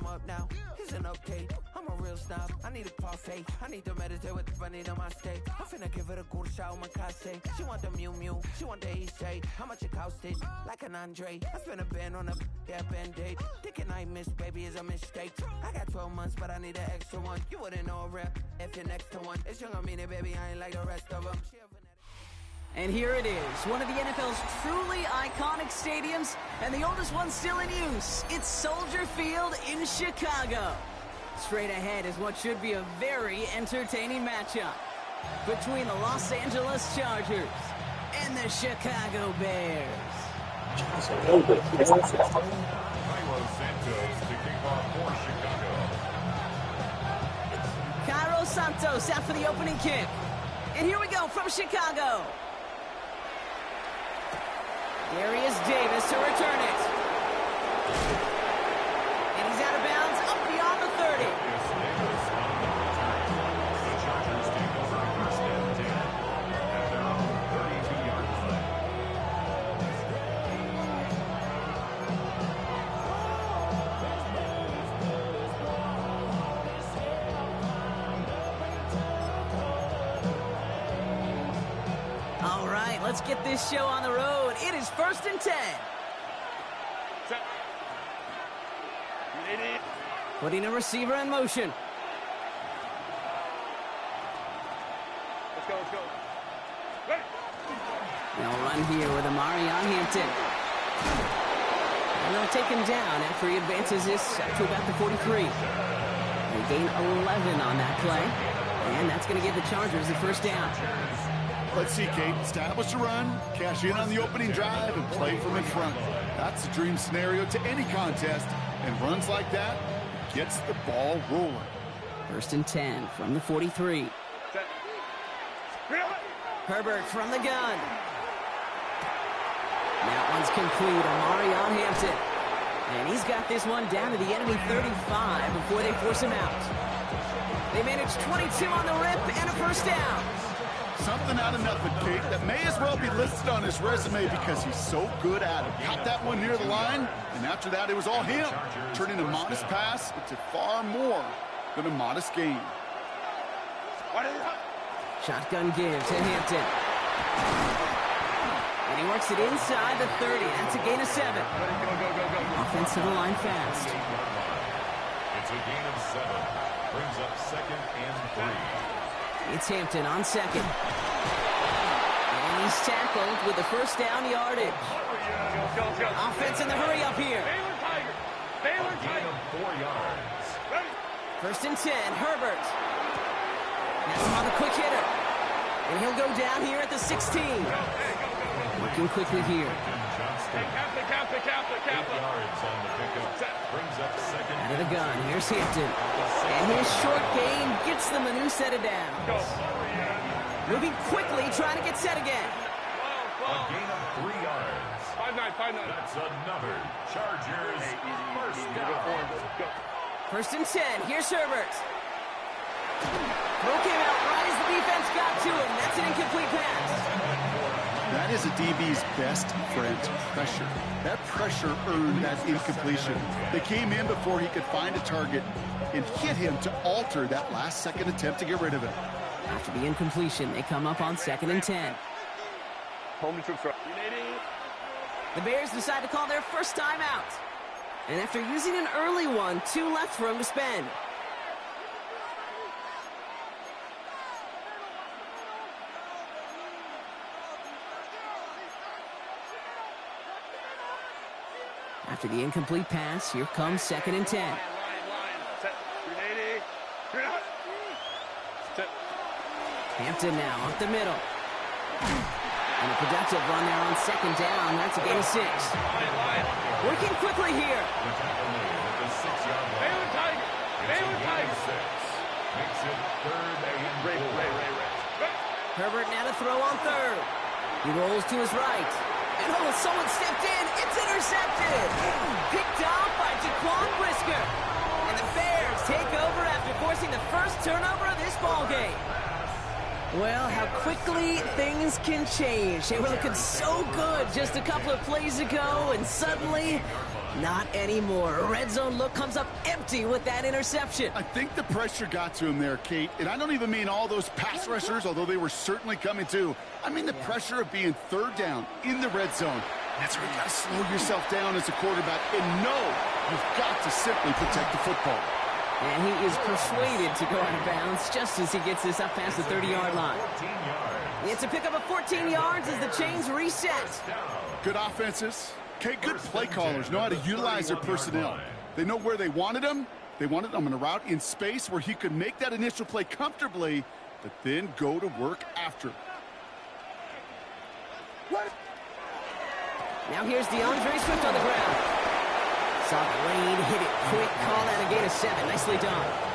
up now. He's an update. I'm a real snob. I need a parfait. I need to meditate with the bunny on my state. I'm finna give it a good shot with my casse. She want the Mew Mew. She want the East Shade. How much it costed? Like an Andre. I spent a band on a band-aid. Thinking I missed, baby, is a mistake. I got 12 months, but I need an extra one. You wouldn't know a rep if you're next to one. It's young, I mean it, baby. I ain't like the rest of them. And here it is, one of the NFL's truly iconic stadiums, and the oldest one still in use. It's Soldier Field in Chicago. Straight ahead is what should be a very entertaining matchup between the Los Angeles Chargers and the Chicago Bears. Cairo Santos out for the opening kick. And here we go from Chicago. Darius Davis to return it. And he's out of bounds, up beyond the 30. The Chargers take over first and 10 at their own 32-yard line. All right, let's get this show on the road. It is first and 10. Putting a receiver in motion. Let's go. They'll run here with Amari on Hampton. And they'll take him down after he advances this to about the 43. They gain 11 on that play. And that's going to give the Chargers the first down. Let's see, Kate. Establish a run, cash in on the opening drive, and play from in front. That's the dream scenario to any contest. And runs like that gets the ball rolling. First and 10 from the 43. Herbert from the gun. That one's complete. Amari on Hampton. And he's got this one down to the enemy 35 before they force him out. They manage 22 on the rip and a first down. Something out of nothing, Kate, that may as well be listed on his resume because he's so good at it. Caught that one near the line, and after that, it was all him. Turning a modest pass into far more than a modest gain. Shotgun give to Hampton. And he works it inside the 30. That's a gain of 7. Go. Offensive line fast. It's a gain of 7. Brings up second and 3. It's Hampton on second. And he's tackled with the first down yardage. Let's go. Offense in the hurry up here. Baylor Gain Tiger. of 4 yards. First and 10, Herbert. That's him on the quick hitter. And he'll go down here at the 16. Working quickly here. Cap. 8 yards on the pickup. Brings up second. Out of the gun, here's Hampton. And his short gain gets them a new set of downs. Moving quickly, trying to get set again. A gain of 3 yards. 5-9. That's another Chargers first down. First and 10, here's Herbert. Throw came out right as the defense got to him. That's an incomplete pass. That is a DB's best friend, pressure. That pressure earned that incompletion. They came in before he could find a target and hit him to alter that last-second attempt to get rid of it. After the incompletion, they come up on second and 10. Home troops right. The Bears decide to call their first time out. And after using an early one, 2 left for him to spend. After the incomplete pass, here comes second and 10. Line. Set. 380. Set. Hampton now up the middle. And a productive run there on second down. That's a gain of 6. Line. Working quickly here. The tackle made at the 6-yard line. Baylor Tiger. Makes it third and Ray. Herbert now to throw on third. He rolls to his right. And someone stepped in. It's intercepted. Picked off by Jaquan Brisker. And the Bears take over after forcing the first turnover of this ballgame. Well, how quickly things can change. They were looking so good just a couple of plays ago, and suddenly Not anymore. A red zone look comes up empty with that interception. I think the pressure got to him there, Kate. And I don't even mean all those pass rushers, although they were certainly coming too. I mean the pressure of being third down in the red zone. That's where you got to slow yourself down as a quarterback and know you've got to simply protect the football. And he is persuaded to go out of bounds just as he gets this up past the 30-yard line. It's a pickup of 14 yards as the chains reset. Good offenses. Okay, good play callers know how to utilize their personnel. They know where they wanted them. They wanted them in a route in space where he could make that initial play comfortably, but then go to work after. Now here's DeAndre Swift on the ground. Saw the lane, hit it quick, call that a gain of 7. Nicely done.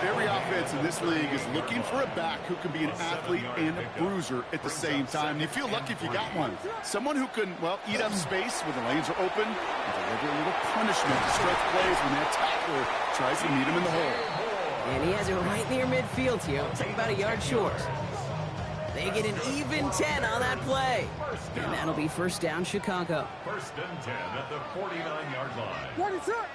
Every offense in this league is looking for a back who can be an athlete and a bruiser at the same time. And you feel lucky if you got one. Someone who can, well, eat up space when the lanes are open and deliver a little punishment to stretch plays when that tackler tries to meet him in the hole. And he has it right near midfield here. Looks like about a yard short. They get an even 10 on that play. And that'll be first down, Chicago. First and 10 at the 49-yard line. What is up?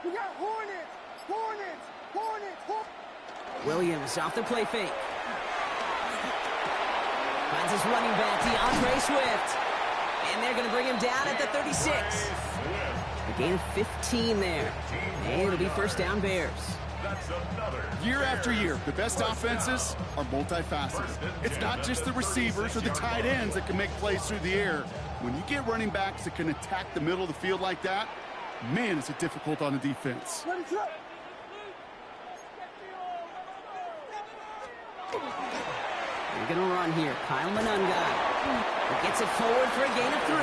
We got Hornets. Williams off the play fake. Finds his running back, DeAndre Swift. And they're going to bring him down at the 36. A gain of 15 there. And it'll be first down, Bears. Year after year, the best offenses are multifaceted. It's not just the receivers or the tight ends that can make plays through the air. When you get running backs that can attack the middle of the field like that, man, is it difficult on the defense. They're going to run here. Kyle Monunga gets it forward for a gain of 3.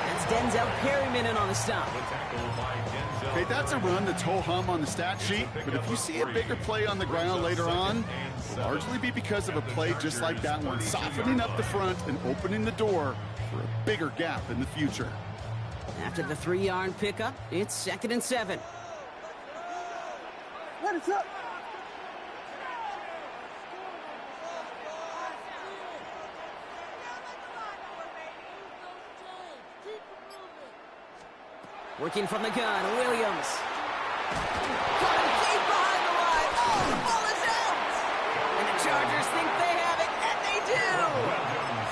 That's Denzel Perryman in on the stop. Okay, that's a run that's ho-hum on the stat sheet, but if you see a bigger play on the ground later on, it'll largely be because of a play just like that one, softening up the front and opening the door for a bigger gap in the future. After the 3-yard pickup, it's 2nd and 7. What is up? Working from the gun, Williams. Got him deep behind the line. Oh, the ball is out! And the Chargers think they have it, and they do!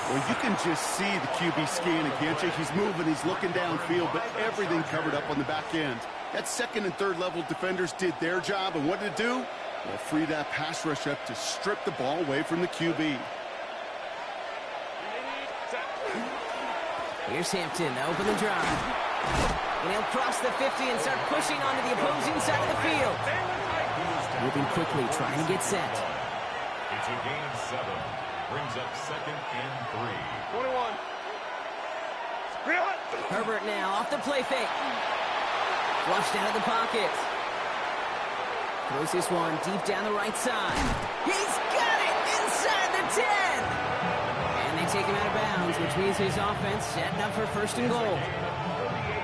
Well, you can just see the QB scanning, can't you? He's moving, he's looking downfield, but everything covered up on the back end. That second and third level defenders did their job, and what did it do? Well, free that pass rush up to strip the ball away from the QB. Here's Hampton to open the drive. And he'll cross the 50 and start pushing onto the opposing side of the field. Moving quickly, trying to get set. It's a gain of 7. Brings up 2nd and 3. 21. Herbert now off the play fake. Flushed out of the pocket. Throws this one deep down the right side. He's got it inside the 10. And they take him out of bounds, which means his offense setting up for first and goal.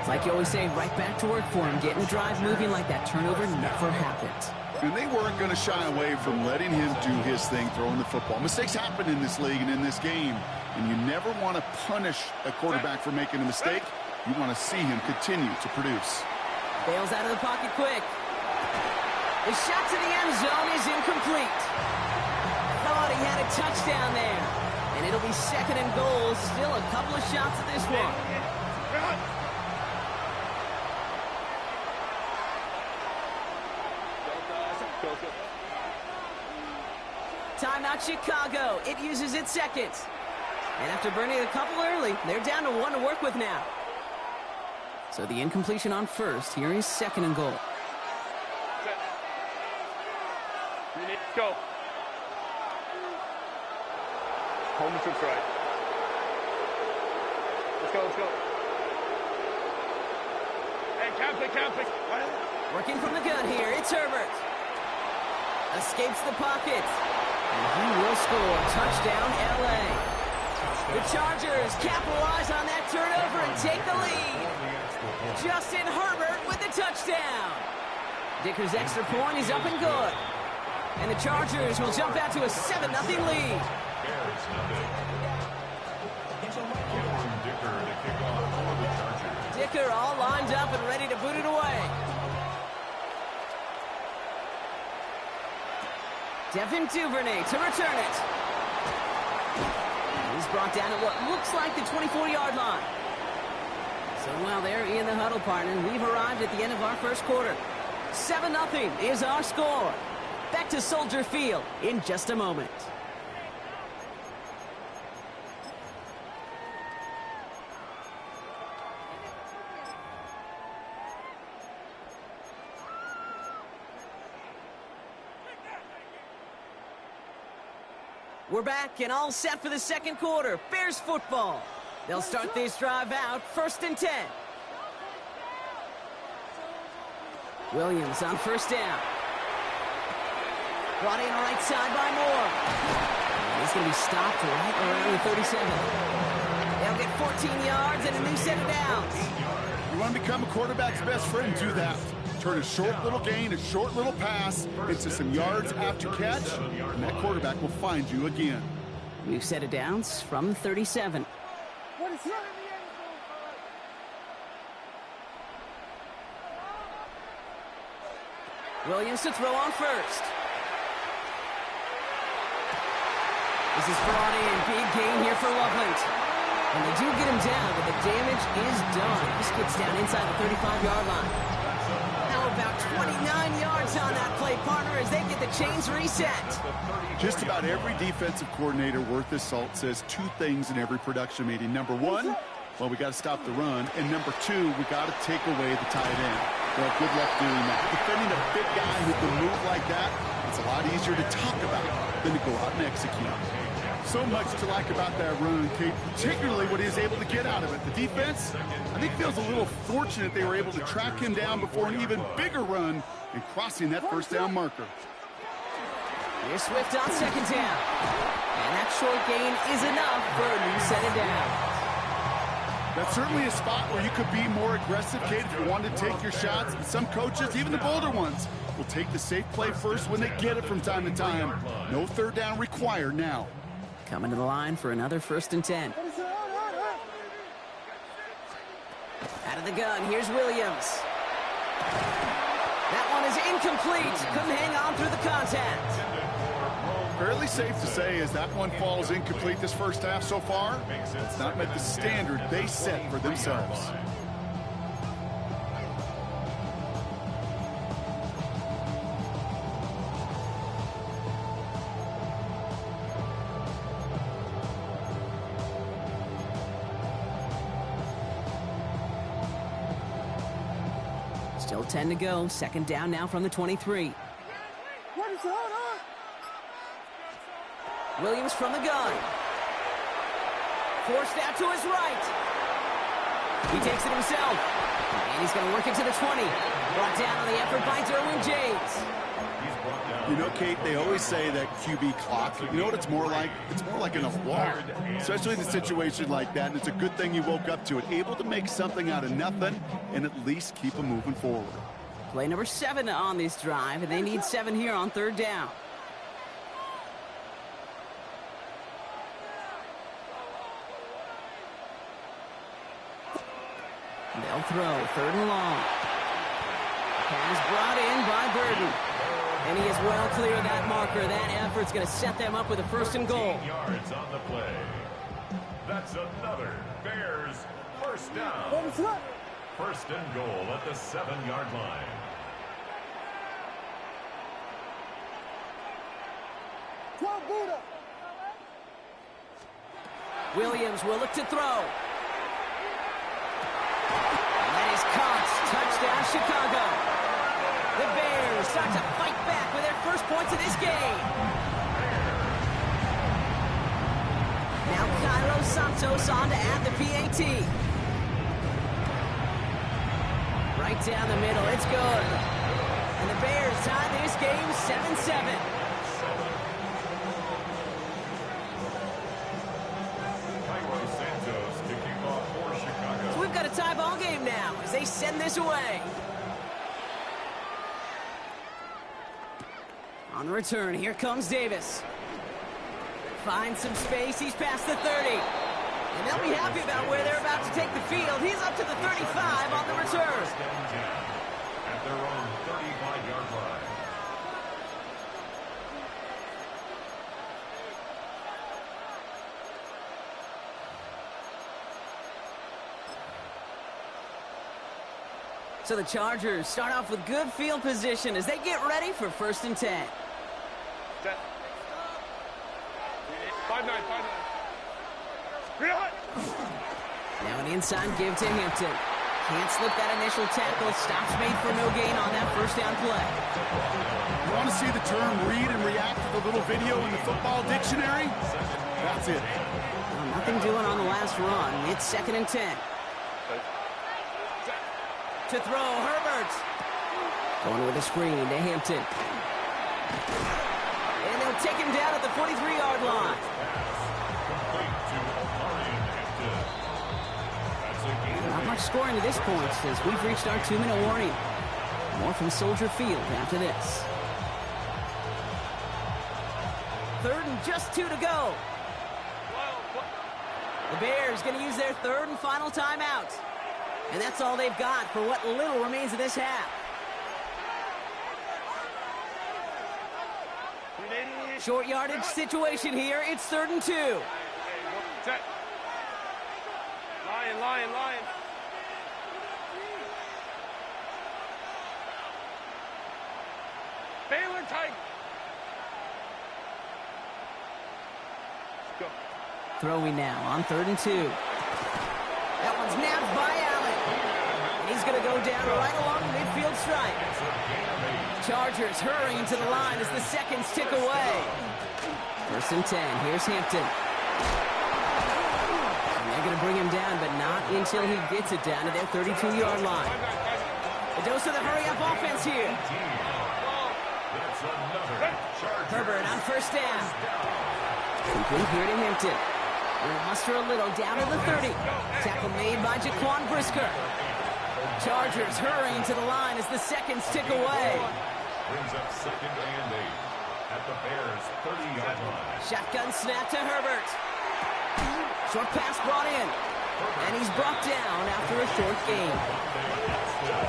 It's like you always say, right back to work for him. Getting the drive moving like that turnover never happened. And they weren't going to shy away from letting him do his thing, throwing the football. Mistakes happen in this league and in this game, and you never want to punish a quarterback for making a mistake. You want to see him continue to produce. Bails out of the pocket quick. The shot to the end zone is incomplete. Thought he had a touchdown there. And it'll be 2nd and goal. Still a couple of shots at this one. Timeout Chicago. It uses its 2nd. And after burning a couple early, they're down to 1 to work with now. So the incompletion on first. Here is 2nd and goal. Go. Home trips right. Let's go. Hey, camping. Working from the gun here, it's Herbert. Escapes the pocket. And he will score. Touchdown, L.A. The Chargers capitalize on that turnover and take the lead. Justin Herbert with the touchdown. Dicker's extra point is up and good. And the Chargers will jump out to a 7-0 lead. Dicker all lined up and ready to boot it away. Devin Duvernay to return it. He's brought down at what looks like the 24-yard line. So while they're in the huddle, partner, we've arrived at the end of our first quarter. 7-0 is our score. Back to Soldier Field in just a moment. We're back and all set for the second quarter. Bears football. They'll start this drive out, 1st and 10. Williams on 1st down. Brought in right side by Moore. He's going to be stopped right around the 37. They'll get 14 yards and a new set of downs. You want to become a quarterback's best friend, do that. Turn a short little gain, a short little pass into some yards after catch, and that quarterback will find you again. New set of downs from the 37. What is that? Williams to throw on 1st. This is brought in. Big gain here for Loveland. And they do get him down, but the damage is done. This gets down inside the 35-yard line. Now about 29 yards on that play, partner, as they get the chains reset. Just about every defensive coordinator worth his salt says two things in every production meeting. Number one, well, we got to stop the run. And number two, we got to take away the tight end. Well, good luck doing that. Defending a big guy who can move like that, it's a lot easier to talk about than to go out and execute. So much to like about that run, Kate, particularly what he is able to get out of it. The defense, I think, feels a little fortunate they were able to track him down before an even bigger run and crossing that 1st down marker. Here's Swift on 2nd down. And that short gain is enough for a new set of downs. That's certainly a spot where you could be more aggressive, Kate, if you wanted to take your shots. And some coaches, even the bolder ones, will take the safe play first when they get it from time to time. No 3rd down required now. Coming to the line for another 1st and 10. Out of the gun, here's Williams. That one is incomplete. Couldn't hang on through the contact. Fairly safe to say as that one falls incomplete this first half so far, it's not met the standard they set for themselves. Still 10 to go. 2nd down now from the 23. What is that? Williams from the gun. Forced out to his right. He takes it himself. And he's going to work it to the 20. Brought down on the effort by Derwin James. You know, Kate, they always say that QB clock, you know what it's more like? It's more like an alarm, especially in a situation like that. And it's a good thing you woke up to it. Able to make something out of nothing and at least keep them moving forward. Play number 7 on this drive, and they need 7 here on 3rd down. They'll throw 3rd and long. Pass brought in by Burden. And he is well clear of that marker. That effort's going to set them up with a 1st and goal. Yards on the play. That's another Bears 1st down. 1st and goal at the 7-yard line. Williams will look to throw. That is caught. Touchdown, Chicago. The Bears start to fight back with their first points of this game. Now Cairo Santos on to add the PAT. Right down the middle. It's good. And the Bears tie this game 7-7. this away. On the return, here comes Davis. Finds some space, he's past the 30. And they'll be happy about where they're about to take the field. He's up to the 35 on the return. At their own 35-yard line. So the Chargers start off with good field position as they get ready for 1st and 10. 5-9. Now an inside give to Hampton. Can't slip that initial tackle. Stops made for no gain on that 1st down play. You want to see the term read and react to the little video in the football dictionary? That's it. Well, nothing doing on the last run. It's 2nd and 10. To throw, Herbert. Going with a screen to Hampton. And they'll take him down at the 43-yard line. Not much scoring to this point as we've reached our 2-minute warning. More from Soldier Field after this. 3rd and just 2 to go. The Bears going to use their 3rd and final timeout. And that's all they've got for what little remains of this half. Short yardage situation here. It's 3rd and 2. Lion. Baylor tight. Go. Throwing now on 3rd and 2. That one's nabbed by Allen. And he's going to go down right along the midfield stripe. Chargers hurrying to the line as the seconds tick away. 1st and 10. Here's Hampton. And they're going to bring him down, but not until he gets it down to their 32-yard line. A dose of the hurry-up offense here. Herbert on 1st down. Complete here to Hampton. We'll muster a little down to the 30. Tackle made by Jaquan Brisker. Chargers hurrying to the line as the seconds tick away. Brings up 2nd and 8 at the Bears' 30-yard line. Shotgun snap to Herbert. Short pass brought in. And he's brought down after a short gain.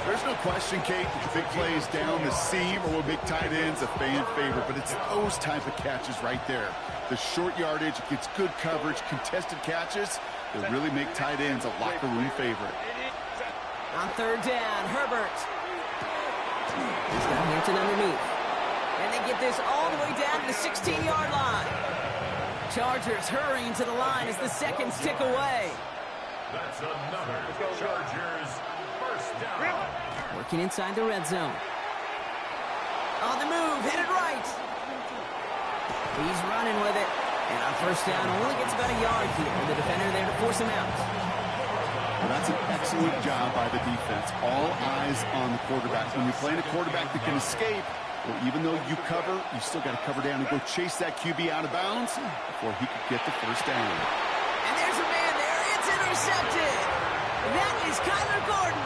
There's no question, Kate, big plays down the seam or with big tight ends a fan favorite, but it's those type of catches right there. The short yardage, gets good coverage, contested catches that really make tight ends a locker room favorite. On 3rd down, Herbert. He's got Hampton underneath. And they get this all the way down to the 16-yard line. Chargers hurrying to the line as the seconds tick away. That's another Chargers 1st down. Working inside the red zone. On the move, headed right. He's running with it. And on 1st down, only gets about a yard here. The defender there to force him out. Well, that's an excellent job by the defense. All eyes on the quarterback. When you're playing a quarterback that can escape, well, even though you cover, you still got to cover down and go chase that QB out of bounds before he could get the 1st down. And there's a man there. It's intercepted. That is Kyler Gordon.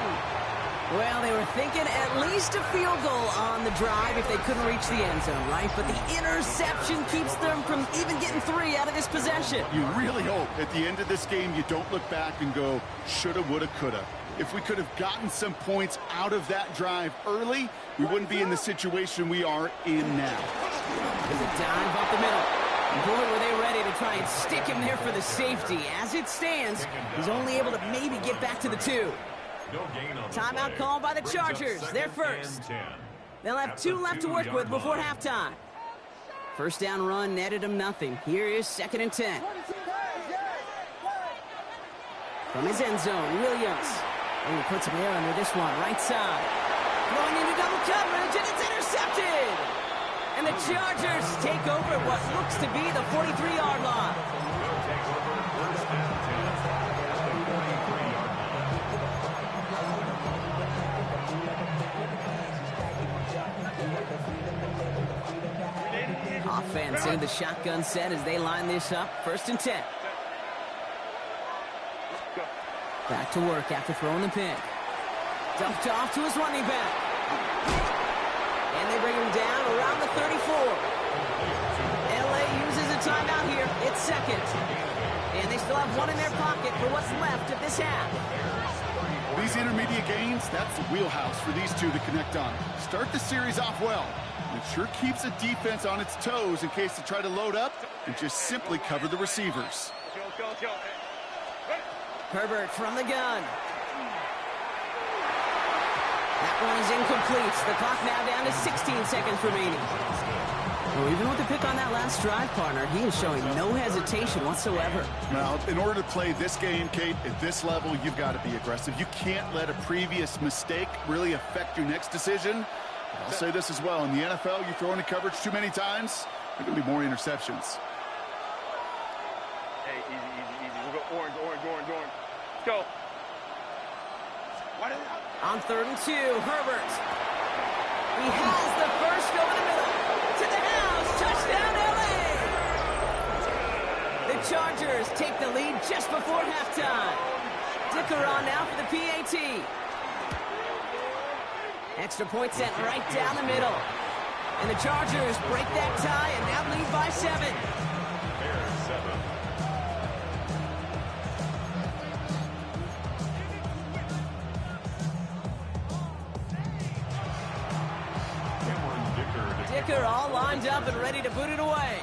Well, they were thinking at least a field goal on the drive if they couldn't reach the end zone, right? But the interception keeps them from even getting 3 out of this possession. You really hope at the end of this game you don't look back and go, shoulda, woulda, coulda. If we could have gotten some points out of that drive early, we wouldn't be in the situation we are in now. There's a dive up the middle. Boy, were they ready to try and stick him there for the safety. As it stands, he's only able to maybe get back to the 2. No gain on the Timeout play. called by the Brings up Chargers. 2nd They're and first. 10. They'll have At 2 the left to work 2-yard with before line. halftime. 1st down run netted him nothing. Here is 2nd and 10. From his end zone, Williams. And he puts him there under this one, right side. Going into double coverage, and it's intercepted! And the Chargers take over what looks to be the 43-yard line. They'll take over 1st and 10 at the 43-yard line. Offense in the shotgun set as they line this up. 1st and 10. Back to work after throwing the pick. Dumped off to his running back. And they bring him down around the 34. LA uses a timeout here. It's second. And they still have one in their pocket for what's left of this half. These intermediate gains, that's the wheelhouse for these two to connect on. Start the series off well. It sure keeps the defense on its toes in case they try to load up and just simply cover the receivers. Herbert from the gun. That one is incomplete. The clock now down to 16 seconds remaining. Well, even with the pick on that last drive, partner, he is showing no hesitation whatsoever. Now, in order to play this game, Kate, at this level, you've got to be aggressive. You can't let a previous mistake really affect your next decision. I'll say this as well. In the NFL, you throw into coverage too many times, there are going to be more interceptions. Hey, easy. We'll go orange. Let's go. On 3rd and 2, Herbert. He has the first over the middle. To the house. Touchdown, LA. The Chargers take the lead just before halftime. Dicker on now for the PAT. Extra point sent right down the middle. And the Chargers break that tie and now lead by 7. Bears 7. Dicker all lined up and ready to boot it away.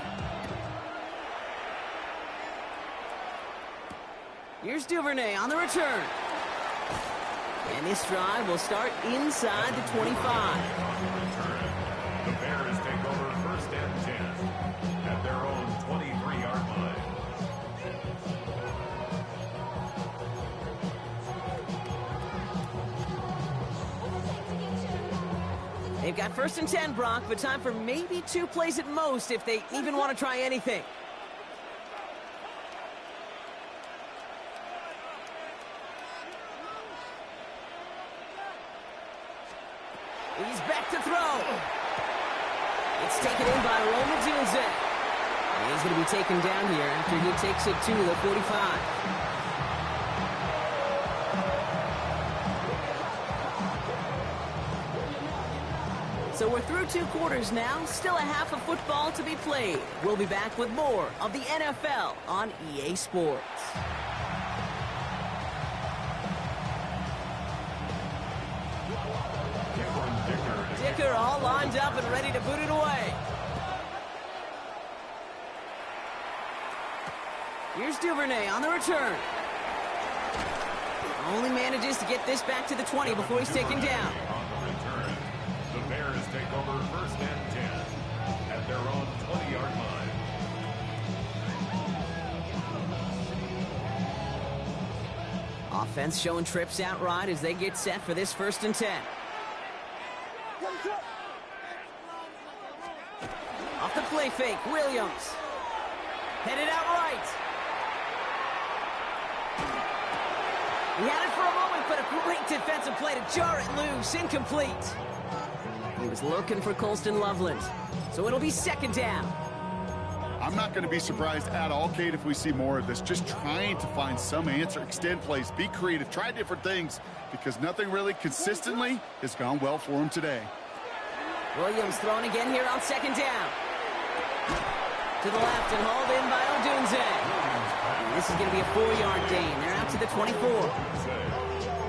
Here's Duvernay on the return. And this drive will start inside the 25. The Bears take over 1st and 10 at their own 23-yard line. They've got 1st and 10, Brock, but time for maybe 2 plays at most if they even want to try anything. He's back to throw. It's taken in by Roma Dunze. He's going to be taken down here after he takes it to the 45. So we're through 2 quarters now, still a half of football to be played. We'll be back with more of the NFL on EA Sports. Dicker all lined up and ready to boot it away. Here's Duvernay on the return. Only manages to get this back to the 20 before he's taken down. The Bears take over 1st and 10 at their own 20-yard line. Offense showing trips out right as they get set for this 1st and 10. Off the play fake, Williams. Headed out right. He had it for a moment, but a great defensive play to jar it loose. Incomplete. He was looking for Colston Loveland. So it'll be 2nd down. I'm not going to be surprised at all, Kate, if we see more of this. Just trying to find some answer, extend plays, be creative, try different things, because nothing really consistently has gone well for him today. Williams thrown again here on 2nd down. To the left and hauled in by Odunze. And this is going to be a 4-yard gain. They're out to the 24.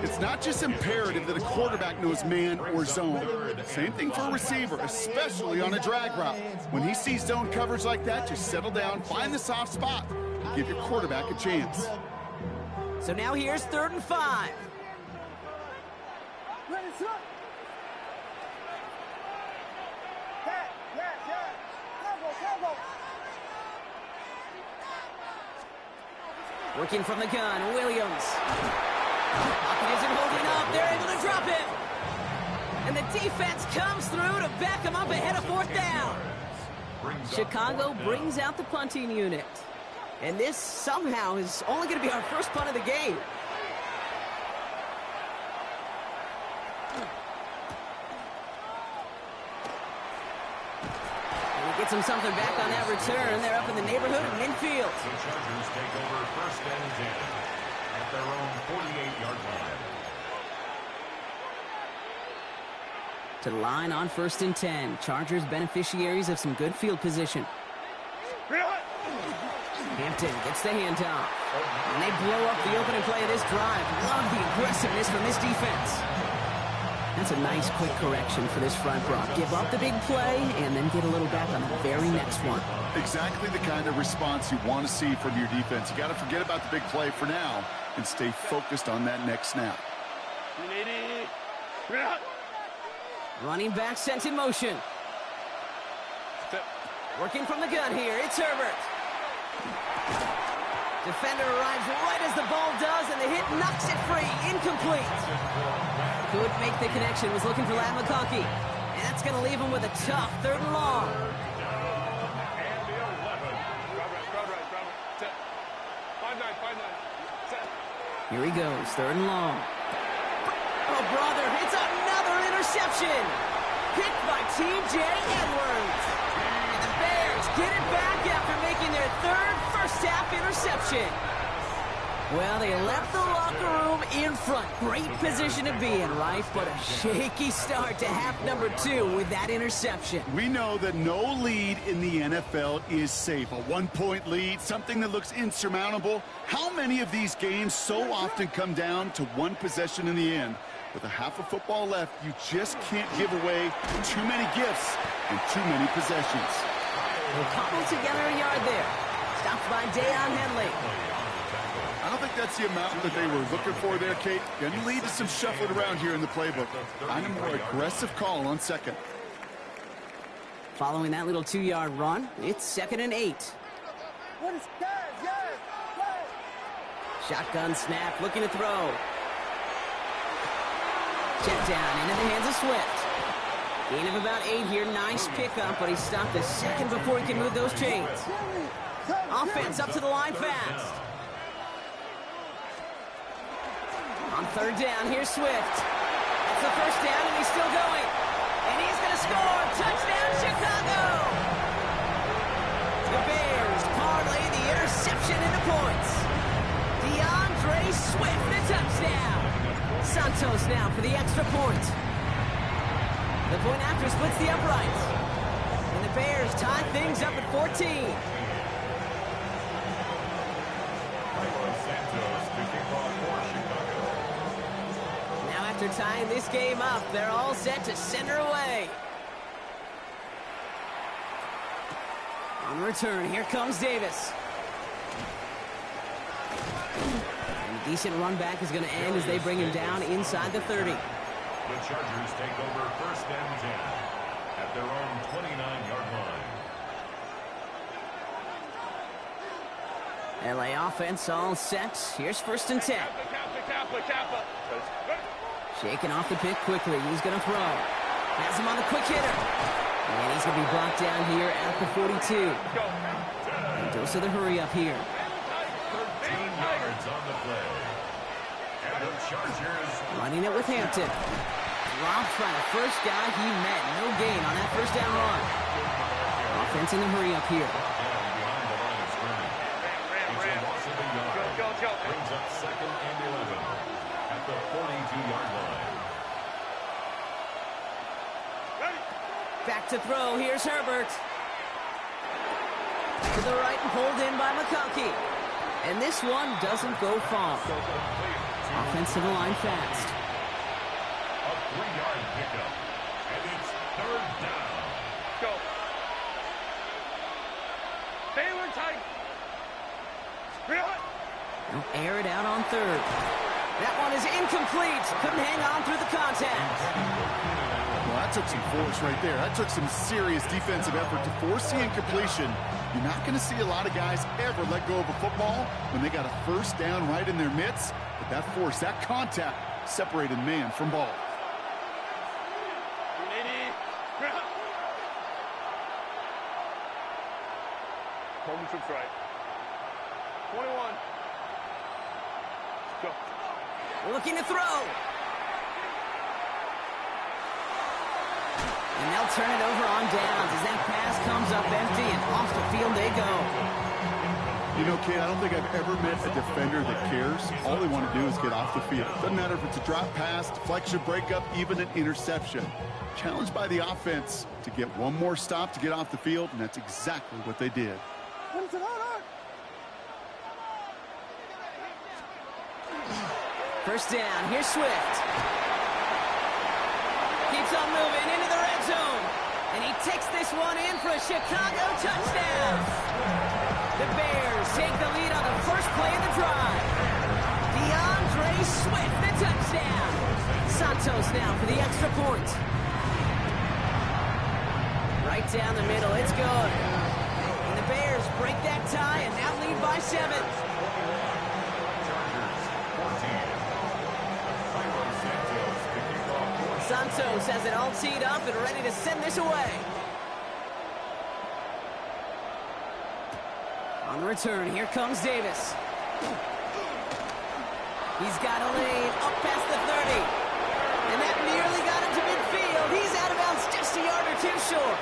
It's not just imperative that a quarterback knows man or zone. Same thing for a receiver, especially on a drag route. When he sees zone coverage like that, just settle down, find the soft spot, and give your quarterback a chance. So now here's 3rd and 5. Working from the gun, Williams. Pocket isn't holding up. They're able to drop him. And the defense comes through to back him up ahead of 4th down. Chicago brings out the punting unit. And this somehow is only going to be our first punt of the game. Gets him something back on that return. They're up in the neighborhood of midfield. The Chargers take over 1st and 10 at their own 48-yard line. To the line on 1st and 10. Chargers beneficiaries of some good field position. Hampton gets the handoff. And they blow up the opening play of this drive. Love the aggressiveness from this defense. That's a nice quick correction for this front row. Give up the big play and then get a little back on the very next one. Exactly the kind of response you want to see from your defense. You got to forget about the big play for now and stay focused on that next snap. Running back sent in motion. Working from the gun here. It's Herbert. Defender arrives right as the ball does, and the hit knocks it free. Incomplete. Could make the connection. Was looking for Lad McConkey. And that's going to leave him with a tough 3rd and long. Here he goes. 3rd and long. Oh, brother. It's another interception. Picked by T.J. Edwards. And the Bears get it back after making their 3rd first-half interception. Well, they left the locker room in front. Great position to be in, right? But a shaky start to half number 2 with that interception. We know that no lead in the NFL is safe. A 1-point lead, something that looks insurmountable. How many of these games so often come down to one possession in the end? With a half of football left, you just can't give away too many gifts and too many possessions. We'll cobble together a yard there. Stopped by Deion Henley. I don't think that's the amount that they were looking for there, Kate. Going to lead to some shuffling around here in the playbook. I'm a more aggressive call on 2nd. Following that little 2-yard run, it's 2nd and 8. What is that? Yes. Shotgun snap, looking to throw. Check down into the hands of Swift. Gain of about 8 here. Nice pickup, but he stopped a second before he can move those chains. Offense up to the line fast. On 3rd down, here's Swift. That's the 1st down, and he's still going. And he's going to score. Touchdown, Chicago! The Bears parlay the interception into points. DeAndre Swift, the touchdown. Santos now for the extra point. The point after splits the uprights. And the Bears tie things up at 14. Now after tying this game up, they're all set to send her away. On return, here comes Davis. Decent run back is going to end as they bring him down inside the 30. The Chargers take over 1st and 10 at their own 29-yard line. LA offense all set. Here's 1st and 10. Shaking off the pick quickly. He's going to throw. Has him on the quick hitter. And he's going to be blocked down here at the 42. And goes to the hurry up here. 13 yards on the play. And the Chargers Running it with Hampton. Dropped by the first guy he met. No gain on that 1st down run. Offense in the hurry up here. behind the line of scrimmage. It's a loss of a yard. Brings up 2nd and 11 at the 42-yard line. Back to throw. Here's Herbert. To the right and pulled in by McConkey. And this one doesn't go far. Offense to the line fast. A 3-yard pickup. And it's 3rd down. Go. Taylor tight. They'll air it out on 3rd. That one is incomplete. Couldn't hang on through the contact. Well, that took some force right there. That took some serious defensive effort to force the incompletion. You're not going to see a lot of guys ever let go of a football when they got a 1st down right in their midst. But that force, that contact, separated man from ball. Home trips right. 21. Go. Looking to throw. And they'll turn it over on downs as that pass comes up empty and off the field they go. You know, Kate, I don't think I've ever met a defender that cares. All they want to do is get off the field. Doesn't matter if it's a drop pass, deflection, breakup, even an interception. Challenged by the offense to get one more stop to get off the field, and that's exactly what they did. First down, here's Swift. Keeps on moving into the red zone. And he takes this one in for a Chicago touchdown. The Bears take the lead on the first play of the drive. DeAndre Swift, the touchdown. Santos now for the extra point. Right down the middle, it's good. And the Bears break that tie and now lead by 7. Santos has it all teed up and ready to send this away. On the return, here comes Davis. He's got a lane up past the 30. And that nearly got him to midfield. He's out of bounds just a yard or 2 short.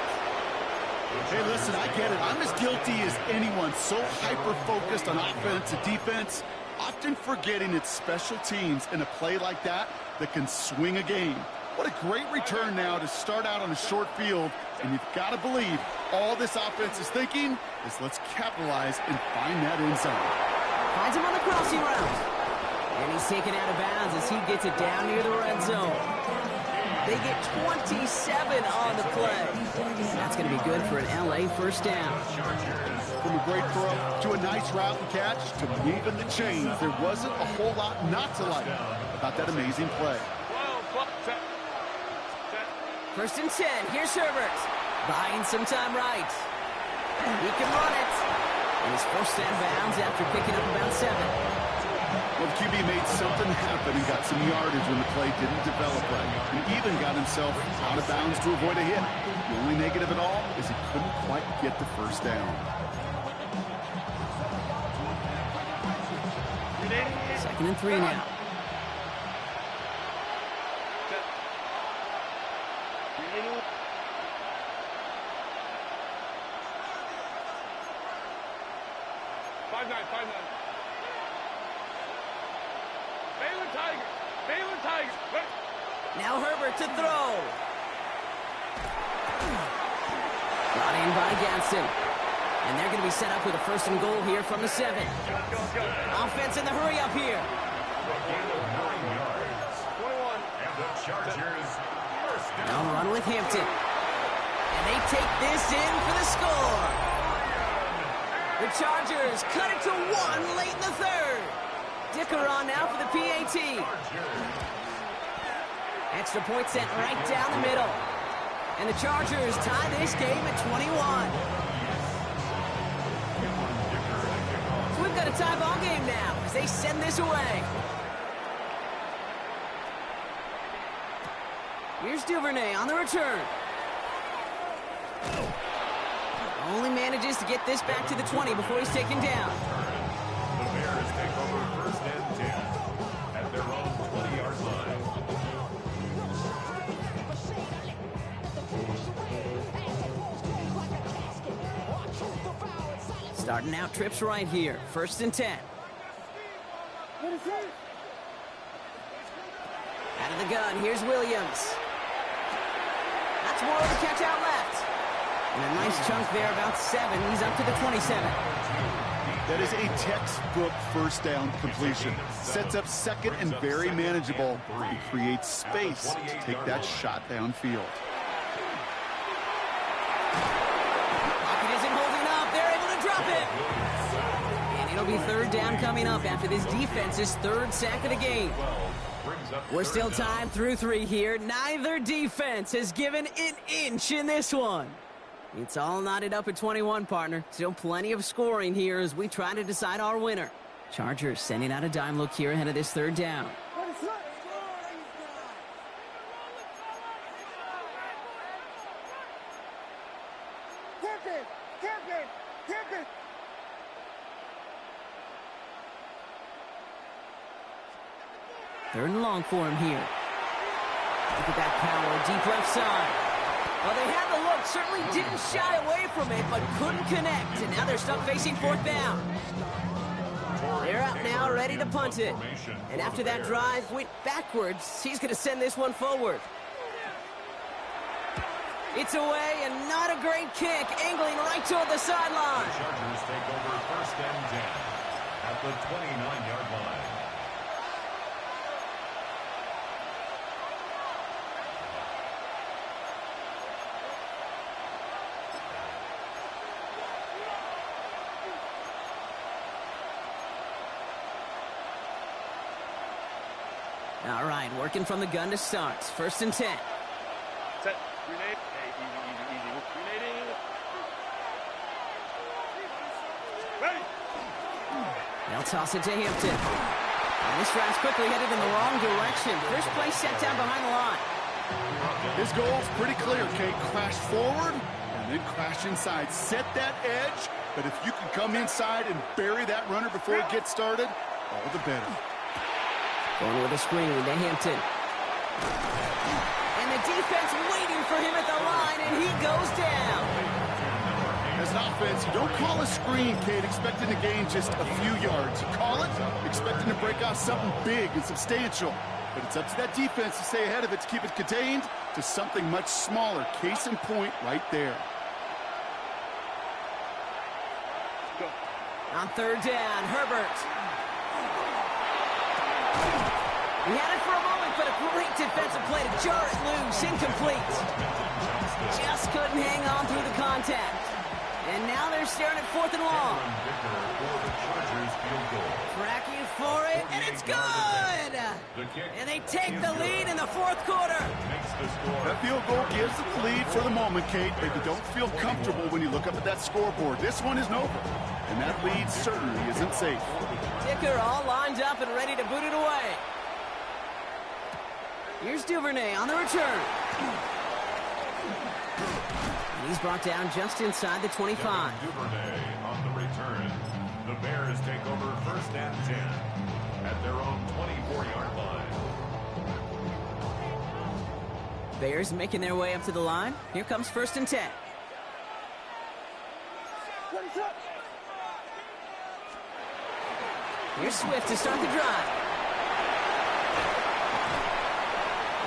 Hey, listen, I get it. I'm as guilty as anyone. So hyper-focused on offense and defense, often forgetting it's special teams in a play like that can swing a game. What a great return now to start out on a short field, and you've got to believe all this offense is thinking is let's capitalize and find that end zone. Finds him on the crossing route. And he's taken out of bounds as he gets it down near the red zone. They get 27 on the play. That's going to be good for an LA first down. From a great throw to a nice route and catch to moving the chains, there wasn't a whole lot not to like about that amazing play. First and 10, here's Herbert. Buying some time right. He can run it. And he's forced out of bounds after picking up about 7. Well, the QB made something happen and got some yardage when the play didn't develop right. He even got himself out of bounds to avoid a hit. The only negative at all is he couldn't quite get the first down. Second and 3 now. Now Herbert to throw. Brought in by Ganson. And they're going to be set up with a first and goal here from the 7. Offense in the hurry up here. 21. And the Chargers first down. Now run with Hampton. And they take this in for the score. The Chargers cut it to 1 late in the 3rd. Dicker on now for the PAT. Extra point sent right down the middle. And the Chargers tie this game at 21. So we've got a tie ball game now as they send this away. Here's Duvernay on the return. Only manages to get this back to the 20 before he's taken down. The Bears take over first and 10 at their own 20-yard line. Starting out trips right here. First and 10. Out of the gun, here's Williams. That's more of a catch out left. And a nice chunk there, about 7. He's up to the 27. That is a textbook first down completion. Sets up second and very manageable. He creates space to take that shot downfield. Pocket isn't holding up. They're able to drop it. And it'll be 3rd down coming up after this defense's 3rd sack of the game. We're still tied through 3 here. Neither defense has given an inch in this one. It's all knotted up at 21, partner. Still plenty of scoring here as we try to decide our winner. Chargers sending out a dime look here ahead of this 3rd down. Third and long for him here. Look at that power, deep left side. Well, they had the look, certainly didn't shy away from it, but couldn't connect. And now they're stuck facing fourth down. They're out now, ready to punt it. And after that drive went backwards, he's going to send this one forward. It's away, and not a great kick, angling right toward the sideline. The Chargers take over first and 10 at the 29-yard line. All right, working from the gun to start. First and 10. Set. Grenade. Hey, easy. Grenade. Ready. They'll toss it to Hampton. And this drive's quickly headed in the wrong direction. First play set down behind the line. His goal's pretty clear, Kate. Crash forward and then crash inside. Set that edge, but if you can come inside and bury that runner before it gets started, all the better. Going with a screen to Hampton. And the defense waiting for him at the line, and he goes down. As an offense, you don't call a screen, Kate, expecting to gain just a few yards. You call it expecting to break off something big and substantial. But it's up to that defense to stay ahead of it, to keep it contained to something much smaller. Case in point right there. Go. On third down, Herbert. He had it for a moment, but a great defensive play to jar it loose. Incomplete. Just couldn't hang on through the contact. And now they're staring at fourth and long. Tracking for it, and it's good! And they take the lead in the fourth quarter. That field goal gives them the lead for the moment, Kate, but you don't feel comfortable when you look up at that scoreboard. This one isn't over, and that lead certainly isn't safe. Dicker all lined up and ready to boot it away. Here's Duvernay on the return. And he's brought down just inside the 25. Duvernay on the return. The Bears take over first and 10 at their own 24-yard line. Bears making their way up to the line. Here comes first and 10. Here's Swift to start the drive.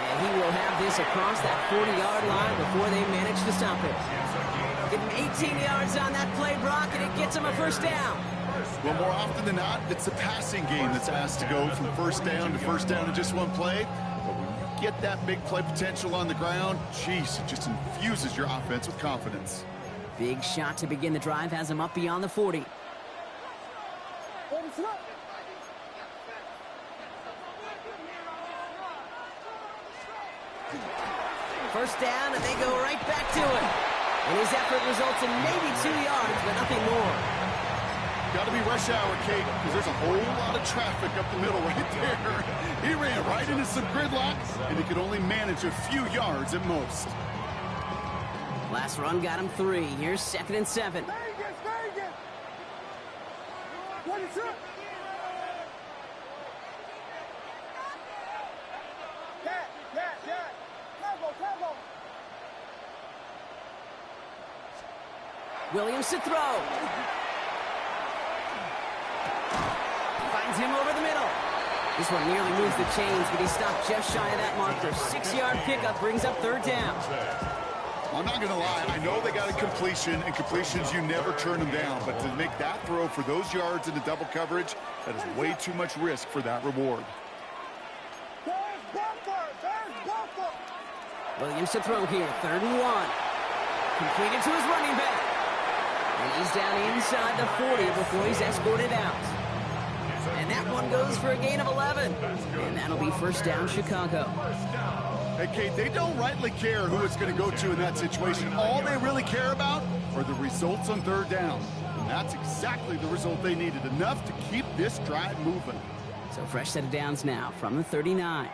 And he will have this across that 40-yard line before they manage to stop it. Give him 18 yards on that play, Brock, and it gets him a first down. Well, more often than not, it's the passing game that's asked to go from first down in just one play. But when you get that big play potential on the ground, geez, it just infuses your offense with confidence. Big shot to begin the drive has him up beyond the 40. First down, and they go right back to it. And his effort results in maybe 2 yards, but nothing more. Got to be rush hour, Kate, because there's a whole lot of traffic up the middle right there. He ran right into some gridlock, and he could only manage a few yards at most. Last run got him 3. Here's second and 7. What is up? Williams to throw. Finds him over the middle. This one nearly moves the chains, but he stopped just shy of that marker. 6-yard pickup brings up third down. I'm not going to lie. I know they got a completion, and completions, you never turn them down. But to make that throw for those yards into double coverage, that is way too much risk for that reward. Williams to throw here. Third and 1. Completed to his running back. And he's down inside the 40 before he's escorted out. And that one goes for a gain of 11. And that'll be first down, Chicago. Hey, Kate, they don't rightly care who it's going to go to in that situation. All they really care about are the results on third down. And that's exactly the result they needed. Enough to keep this drive moving. So fresh set of downs now from the 39.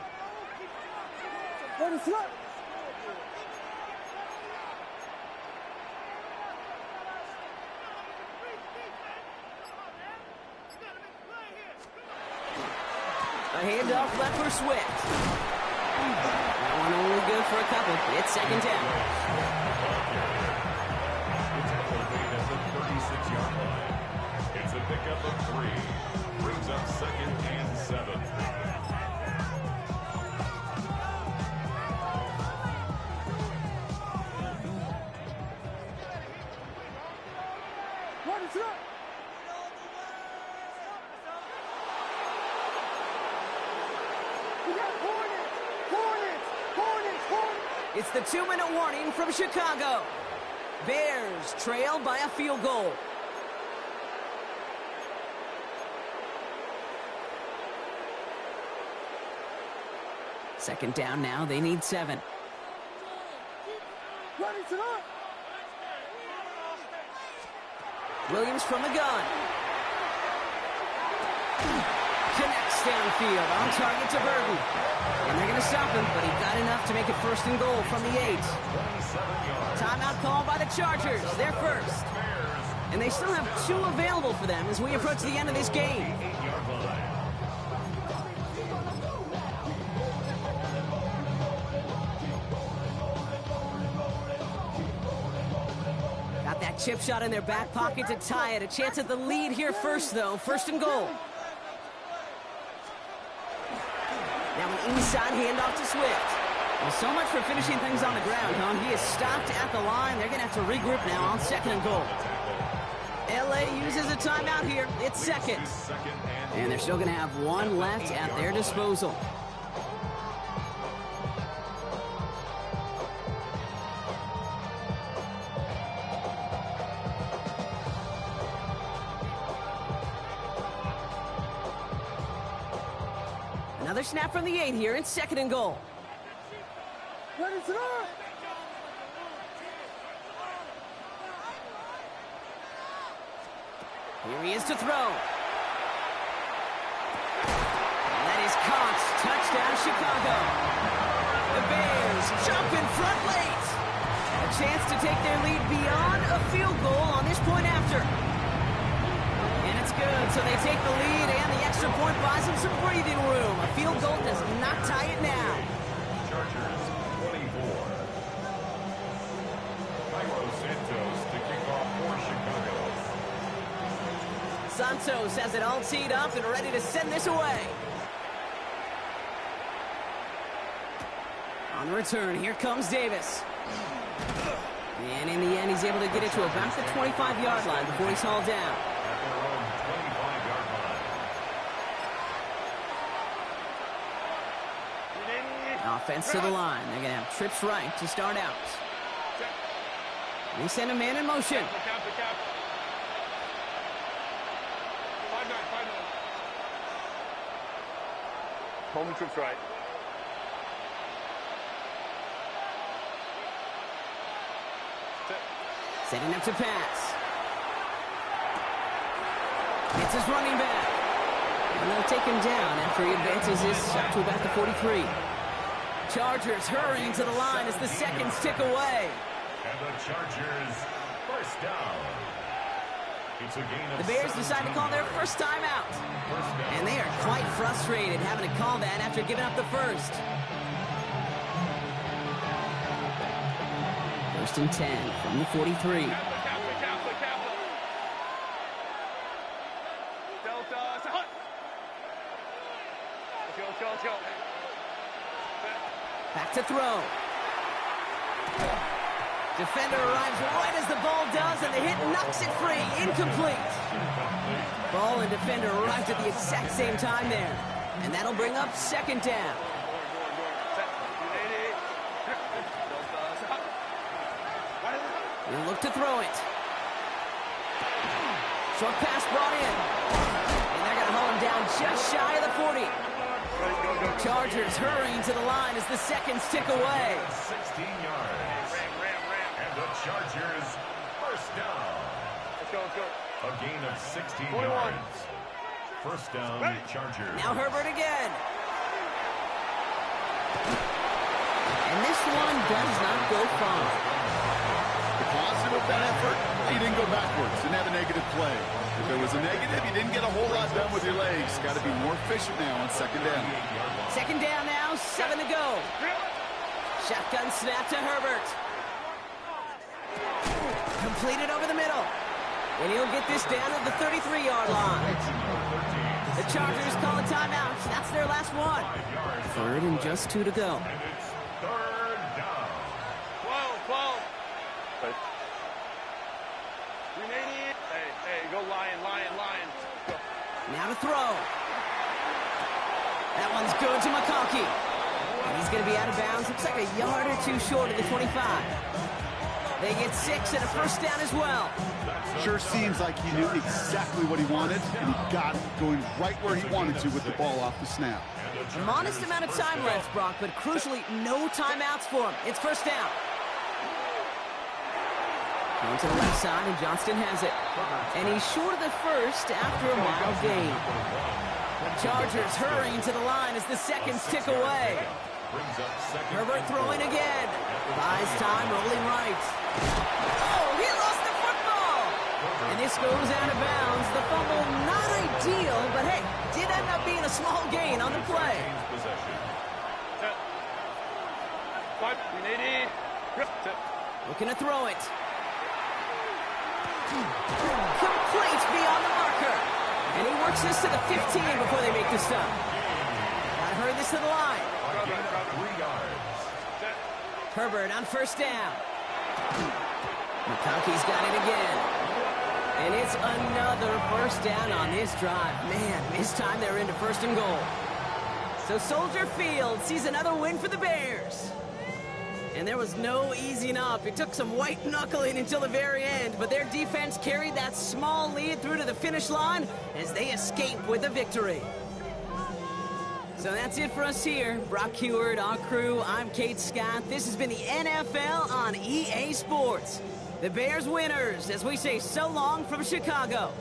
A handoff left for Swift. That one only good for a couple. It's It's second down. It's elevated at the 36-yard line. It's a pickup of 3. Brings up second and 7. What is up? We got Hornets! It's the 2-minute warning from Chicago. Bears trail by a field goal. Second down now. They need 7. What is up? Williams from the gun. Connects downfield. On target to Burton. And they're going to stop him, but he got enough to make it first and goal from the 8. Timeout called by the Chargers. They're first. And they still have 2 available for them as we approach the end of this game. Got that chip shot in their back pocket to tie it. A chance at the lead here first, though. First and goal. Now an inside handoff to Swift. Well, so much for finishing things on the ground, huh? He is stopped at the line. They're going to have to regroup now on second and goal. LA uses a timeout here. It's second. And they're still going to have 1 left at their disposal. Another snap from the 8 here. It's second and goal. What is up? Here he is to throw. And that is caught. Touchdown, Chicago. The Bears jump in front late. A chance to take their lead beyond a field goal on this point after. And it's good, so they take the lead, and the extra point buys them some breathing room. A field goal does not tie it now. Chargers 24. Cairo Santos to kick off for Chicago. Santos has it all teed up and ready to send this away. On the return, here comes Davis. And in the end, he's able to get it to about the 25-yard line before he's hauled down. At their own 25-yard line. Offense to the line. They're going to have trips right to start out. They send a man in motion. Home trips right. Setting up to pass. It's his running back. And they'll take him down after he advances this up to about the 43. Chargers hurrying to the line as the seconds tick away. And the Chargers first down. It's a gain of The Bears 17. decide to call their first timeout. And they are quite frustrated having to call that after giving up the first. First and 10 from the 43. Back to throw. Defender arrives right as the ball does, and the hit knocks it free. Incomplete. Ball and defender arrived at the exact same time there. And that'll bring up second down. He'll look to throw it. Short pass brought in. And they're going to hold him down just shy of the 40. Chargers hurrying to the line as the seconds tick away. 16 yards. And the Chargers first down. Let's go. A gain of 16 yards. First down, Chargers. Now Herbert again. And this one does not go far. The positive of that effort, he didn't go backwards, didn't have a negative play. If there was a negative, you didn't get a whole lot done with your legs. Got to be more efficient now on second down. Second down now, 7 to go. Shotgun snap to Herbert. Completed over the middle. And he'll get this down at the 33-yard line. The Chargers call a timeout. That's their last one. 3rd and just 2 to go. And it's 3rd down. 12. Okay. Remaining. Hey, go Lion. Go. Now to throw. That one's good to McConkey. And he's going to be out of bounds. Looks like a yard or 2 short of the 25. They get 6 and a first down as well. Sure seems like he knew exactly what he wanted, and he got it going right where he wanted to with the ball off the snap. A modest amount of time left, Brock, but crucially, no timeouts for him. It's first down. Going to the left side, and Johnston has it. And he's short of the first after a mile gain. Chargers hurrying to the line as the seconds tick away. Herbert throwing again. Buys time, rolling right. Oh, he lost the football! And this goes out of bounds. The fumble, not ideal, but hey, did end up being a small gain on the play. Looking to throw it. Complete beyond the marker. And he works this to the 15 before they make the stop. Gotta hurry this to the line. 3 yards. Herbert on first down. McConkey's got it again. And it's another first down on this drive. Man, this time they're into 1st and goal. So Soldier Field sees another win for the Bears. And there was no easing up. It took some white knuckling until the very end, but their defense carried that small lead through to the finish line as they escape with a victory. So that's it for us here. Brock Heward, our crew, I'm Kate Scott. This has been the NFL on EA Sports. The Bears winners, as we say so long from Chicago.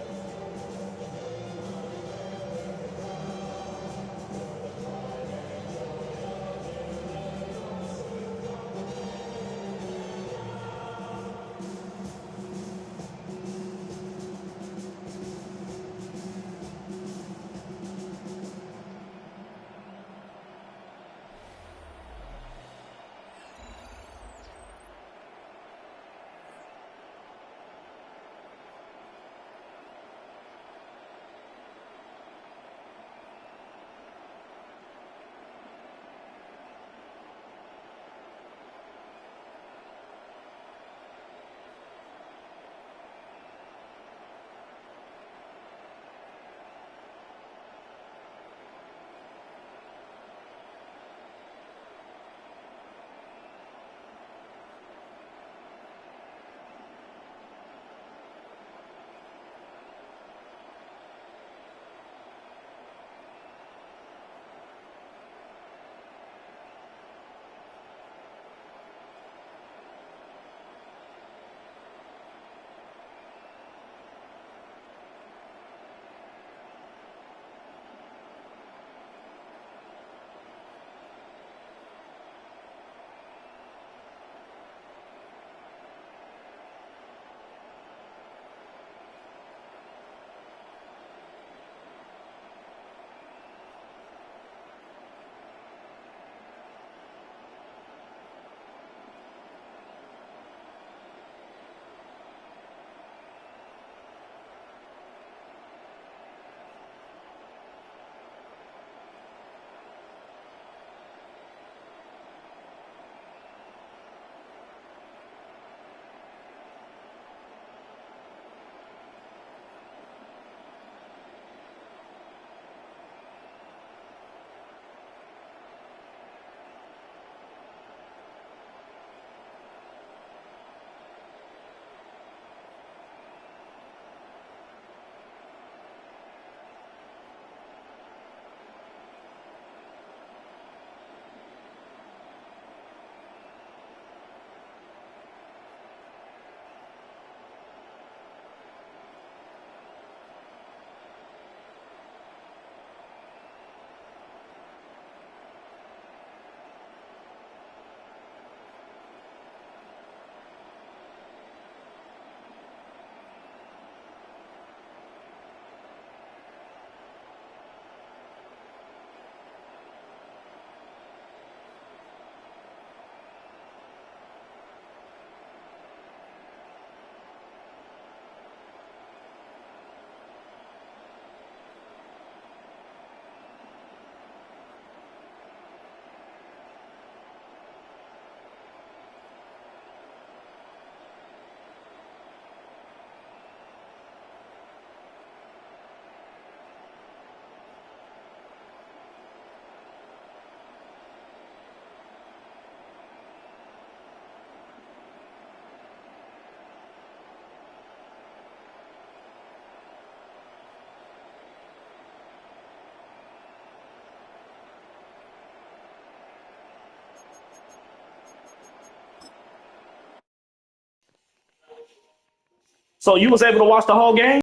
So you was able to watch the whole game?